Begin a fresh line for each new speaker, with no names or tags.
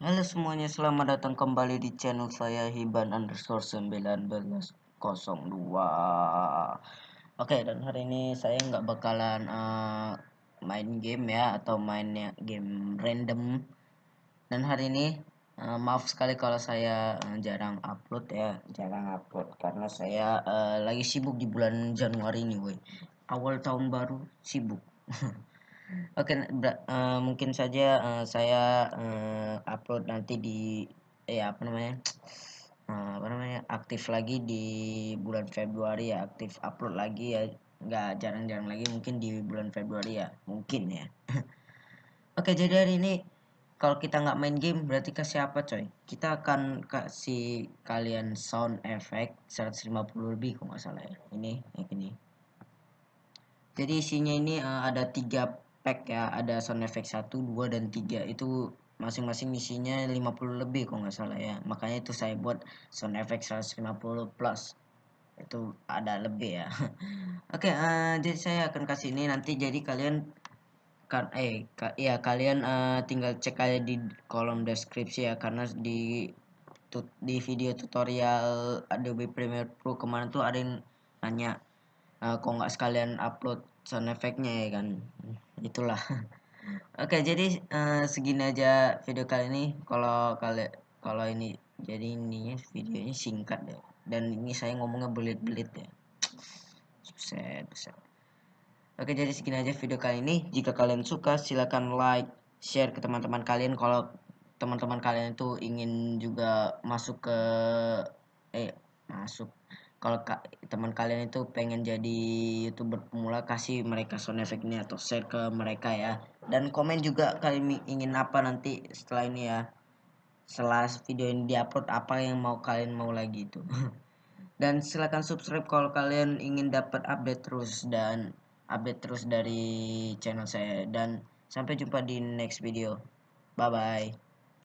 Halo semuanya, selamat datang kembali di channel saya Hiban_1902. Oke, dan hari ini saya nggak bakalan main game ya, atau mainnya game random. Dan hari ini maaf sekali kalau saya jarang upload ya, karena saya lagi sibuk di bulan Januari ini, woi. Awal tahun baru sibuk. Oke, mungkin saja saya upload nanti di apa namanya aktif lagi di bulan Februari ya, aktif upload lagi ya, nggak jarang-jarang lagi, mungkin di bulan Februari ya, mungkin ya. Oke, jadi hari ini kalau kita nggak main game berarti kasih apa, coy? Kita akan kasih kalian sound effect 150 lebih kalau nggak salah ya, ini yang ini. Jadi isinya ini ada 3 pack ya, ada sound effect 1, 2, dan 3. Itu masing-masing isinya 50 lebih kalau nggak salah ya. Makanya itu saya buat sound effect 150 plus. Itu ada lebih ya. Oke, jadi saya akan kasih ini nanti, jadi kalian kalian tinggal cek aja di kolom deskripsi ya, karena di video tutorial Adobe Premiere Pro kemarin tuh ada yang nanya kok nggak sekalian upload sound effect-nya ya kan. Itulah. Oke, jadi segini aja video kali ini. Kalau ini, jadi ini videonya singkat deh, dan ini saya ngomongnya belit-belit ya. Buset. Oke, jadi segini aja video kali ini. Jika kalian suka, silahkan like, share ke teman-teman kalian. Kalau teman-teman kalian itu ingin juga masuk ke eh masuk kalau teman kalian itu pengen jadi YouTuber pemula, kasih mereka sound effect ini atau share ke mereka ya. Dan komen juga kalian ingin apa nanti setelah ini ya. Setelah video ini diupload, apa yang kalian mau lagi itu. Dan silakan subscribe kalau kalian ingin dapat update terus dari channel saya. Dan sampai jumpa di next video. Bye bye.